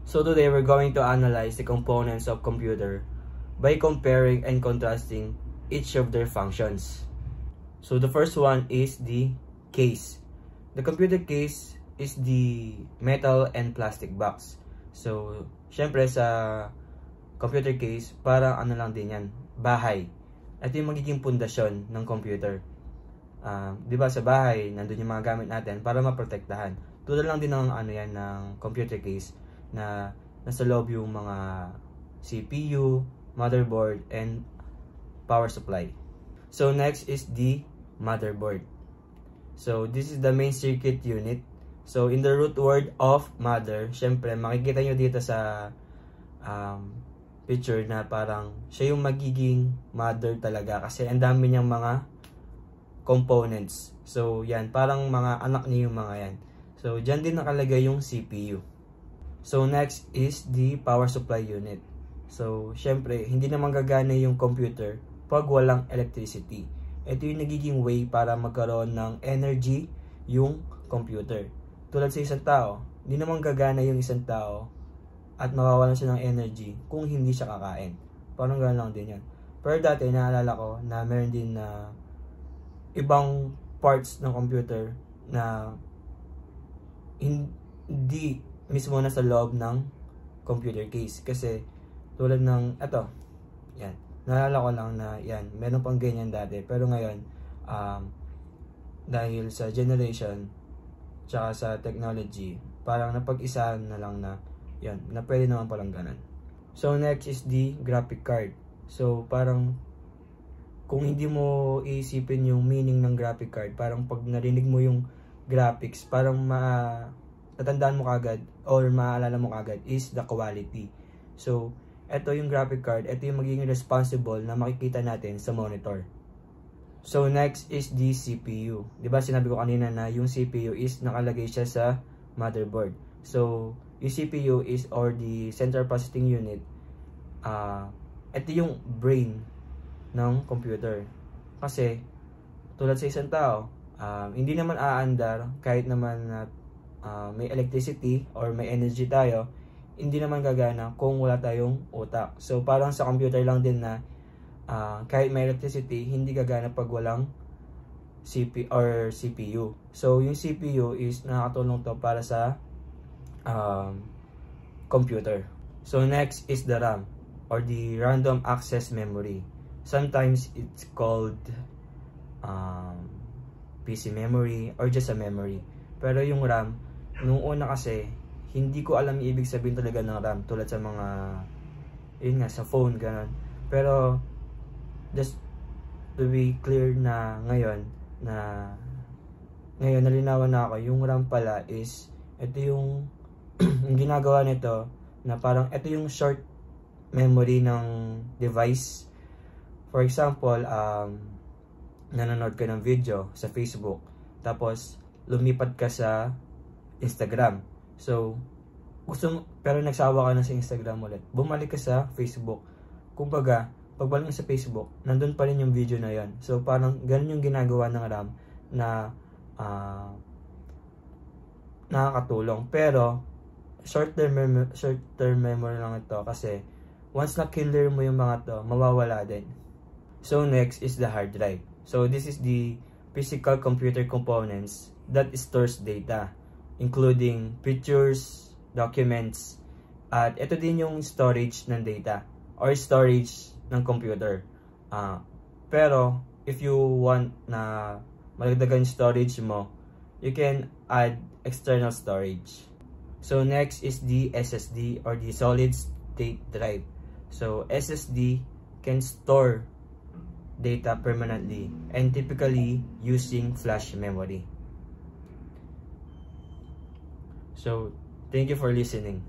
So today we're going to analyze the components of computer by comparing and contrasting each of their functions. So the first one is the case. The computer case is the metal and plastic box. So syempre sa computer case, parang ano lang din yan, bahay. Ito yung magiging pundasyon ng computer. Di ba sa bahay, nandun yung mga gamit natin para maprotektahan. Tulad lang din ng ano yan, ng computer case na nasa loob yung mga CPU, motherboard, and power supply. So next is the motherboard. So this is the main circuit unit. So in the root word of mother, syempre makikita nyo dito sa picture na parang siya yung magiging mother talaga kasi ang dami niyang mga components. So yan, parang mga anak niya yung mga yan. So dyan din nakalagay yung CPU. So next is the power supply unit. So syempre hindi naman gagana yung computer pag walang electricity. Ito yung nagiging way para magkaroon ng energy yung computer. Tulad sa isang tao, hindi naman gagana yung isang tao at mawawalan siya ng energy kung hindi siya kakain. Parang gano'n lang din yan. Pero dati naalala ko na meron din na ibang parts ng computer na hindi mismo na sa loob ng computer case. Kasi tulad ng ito, yan. Naalala ko lang na yan, meron pang ganyan dati. Pero ngayon, dahil sa generation, tsaka sa technology, parang napag-isahan na lang na yan, na pwede naman palang ganun. So next is the graphic card. So parang kung hindi mo iisipin yung meaning ng graphic card, parang pag narinig mo yung graphics, parang tatandaan mo kagad or maaalala mo kagad is the quality. So ito yung graphic card, ito yung magiging responsible na makikita natin sa monitor. So next is the CPU. Diba sinabi ko kanina na yung CPU is nakalagay siya sa motherboard. So yung CPU is or the central processing unit, ito yung brain ng computer. Kasi tulad sa isang tao, hindi naman aandar kahit naman na may electricity or may energy tayo, hindi naman gagana kung wala tayong utak. So parang sa computer lang din na kahit may electricity, hindi gagana pag walang CPU. So yung CPU is nakakatulong to para sa computer. So next is the RAM or the random access memory. Sometimes it's called PC memory or just a memory. Pero yung RAM, nung una kasi, hindi ko alam yung ibig sabihin talaga ng RAM. Tulad sa mga, yun nga, sa phone, ganun. Pero, just to be clear na ngayon, nalinawan na ako, yung RAM pala is, ito yung, yung ginagawa nito, na parang, ito yung short memory ng device. For example, nanonood ka ng video sa Facebook, tapos lumipat ka sa Instagram. So, pero nagsawa ka na sa Instagram ulit. Bumalik ka sa Facebook. Kumbaga, pagbalik sa Facebook, nandun pa rin yung video na yon. So, parang ganun yung ginagawa ng RAM na nakakatulong. Pero, short-term memory lang ito kasi once na-killer mo yung mga to, mawawala din. So next is the hard drive. So this is the physical computer components that stores data, including pictures, documents, at ito din yung storage ng data or storage ng computer. Pero if you want na malagdagan yung storage mo, you can add external storage. So next is the SSD or the solid state drive. So SSD can store data permanently and typically using flash memory. So thank you for listening.